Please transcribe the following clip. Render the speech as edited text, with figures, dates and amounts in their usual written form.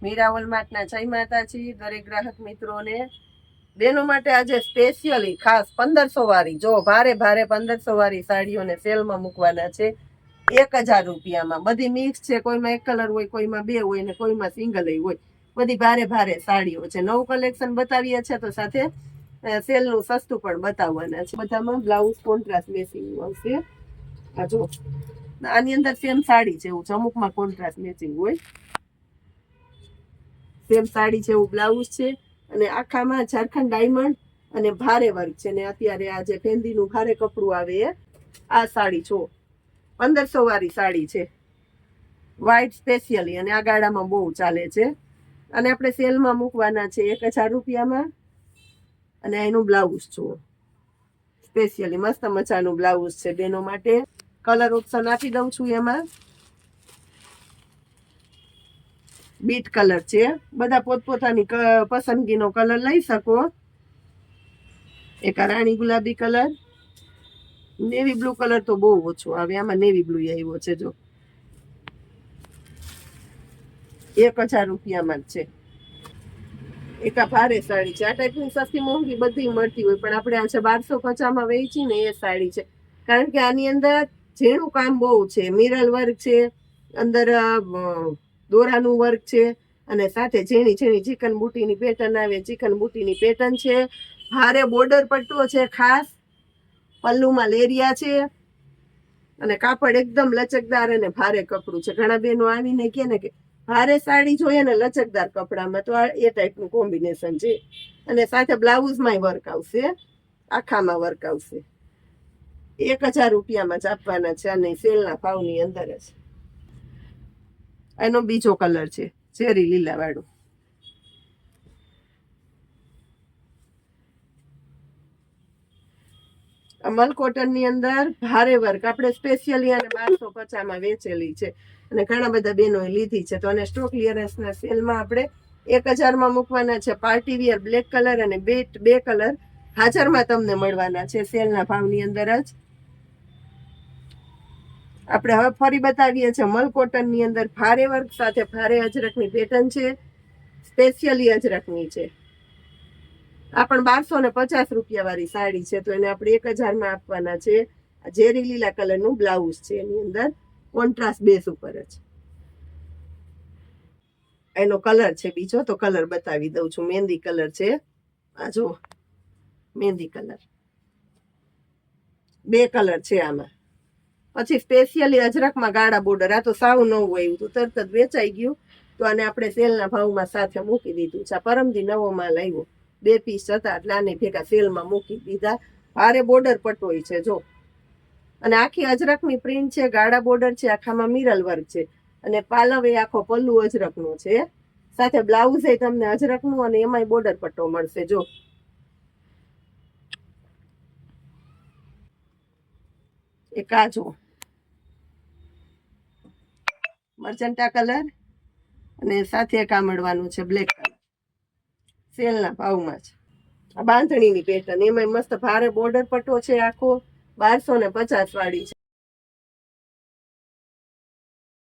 મીરા હોલમાર્ટના જય માતાજી દરેક ગ્રાહક મિત્રોને બેનો માટે આજે સ્પેશિયલી ખાસ 1500 વાળી જો ભારે ભારે 1500 વાળી સાડીઓને સેલમાં મૂકવાના છે 1000 રૂપિયામાં. બધી મિક્સ છે, કોઈમાં એક કલર હોય, કોઈમાં બે હોય ને કોઈમાં સિંગલ હોય. બધી ભારે ભારે સાડીઓ છે. નવું કલેક્શન બતાવીએ છે તો સાથે સેલનું સસ્તું પણ બતાવવાના છે. બધામાં બ્લાઉઝ કોન્ટ્રાસ્ટ મેચિંગ આવશે. આ જો આની અંદર સેમ સાડી છે એવું, અમુકમાં કોન્ટ્રાસ્ટ મેચિંગ હોય. સેમ સાડી છે એવું બ્લાઉઝ છે અને આખામાં ઝારખંડ ડાયમંડ અને ભારે વર્ક છે. ને અત્યારે આ જે ફેન્દીનું ભારે કપડું આવે એ આ સાડી છો 1500 વાળી સાડી છે, વ્હાઈટ સ્પેશિયલી. અને આ ગાળામાં બહુ ચાલે છે અને આપણે સેલમાં મૂકવાના છે 1000 રૂપિયામાં. અને એનું બ્લાઉઝ જુઓ, સ્પેશિયલી મસ્ત મજાનું બ્લાઉઝ છે બેનો માટે. કલર ઓપ્શન આપી દઉં છું. એમાં બીટ કલર છે, બધા પોતપોતાની પસંદગીનો કલર લઈ શકો. એક રાણી ગુલાબી કલર, નેવી બ્લુ કલર તો બહુ ઓછો આવે, આમાં નેવી બ્લુ આવ્યો છે જો 1000 રૂપિયામાં જ છે. એક આ ભારે સાડી છે. આ ટાઈપની સસ્તી મોંઘી બધી મળતી હોય, પણ આપણે આજે 1250 વેચી ને એ સાડી છે. કારણ કે આની અંદર ઝીણું કામ બહુ છે, મિરર વર્ક છે, અંદર દોરાનું વર્ક છે અને સાથે ઝીણી ઝીણી ચિકન બુટીની પેટર્ન આવે, ચિકન બુટીની પેટર્ન છે. ભારે બોર્ડર પટ્ટો છે, ખાસ પલ્લુમાં લેરિયા છે અને કાપડ એકદમ લચકદાર અને ભારે કપડું છે. ઘણા બહેનો આવીને કહે ને કે ભારે સાડી જોઈએ ને લચકદાર કપડામાં, તો આ એ ટાઈપનું કોમ્બિનેશન છે. અને સાથે બ્લાઉઝમાં વર્ક આવશે, આખામાં વર્ક આવશે. 1000 રૂપિયામાં જ આપવાના છે અને સેલના ભાવની અંદર જ. એનો બીજો કલર છે ચેરી લીલા વાળું. અમલ કોટન ની અંદર ભારે વર્ક આપણે સ્પેશિયલી અને 1250 વેચેલી છે અને ઘણા બધા બહેનોએ લીધી છે. તો અને સ્ટોક ક્લિયરન્સના સેલમાં આપણે 1000 મૂકવાના છે. પાર્ટી વિયર બ્લેક કલર અને બે કલર હાજરમાં તમને મળવાના છે સેલના ભાવની અંદર જ. આપણે હવે ફરી બતાવીએ છીએ મલ કોટન ની અંદર ભારે વર્ક સાથે ભારે અજરકની પેટર્ન છે, સ્પેશિયલી અજરકની છે. આ પણ 1250 રૂપિયા વાળી સાડી છે, તો એને આપણે 1000 આપવાના છે. ઝેરી લીલા કલરનું બ્લાઉઝ છે, એની અંદર કોન્ટ્રાસ્ટ બેઝ ઉપર જ. એનો કલર છે બીજો, તો કલર બતાવી દઉં છું. મહેંદી કલર છે, આ જો મહેંદી કલર. બે કલર છે આમાં. પછી સ્પેશિયલી અજરકમાં ગાળા બોર્ડર. આ તો સાવ નવું આવ્યું હતું, તરત જ વેચાઈ ગયું, તો આને આપણે સેલના ભાવમાં સાથે મૂકી દીધું છે. પરમદી નવો માલ આવ્યો, 2 પીસ હતા એટલે આને ભેગા સેલમાં મૂકી દીધા. ભારે બોર્ડર પટોય છે જો, અને આખી અજરકની પ્રિન્ટ છે, ગાળા બોર્ડર છે, આખામાં મિરલ વર્ક છે અને પાલવ એ આખો પલ્લુ અજરકનો છે. સાથે બ્લાઉઝ એ તમને અજરકનું અને એમાંય બોર્ડર પટ્ટો મળશે જો. એક આ જો મર્ચન્ટા કલર અને સાથે એક આ મળવાનું છે બ્લેક કલર, સેલના ભાવમાં જ. આ બાંધણીની પેટર્ન, એમાં મસ્ત ભારે બોર્ડર પટ્ટો છે આખો, 1250 વાળી છે.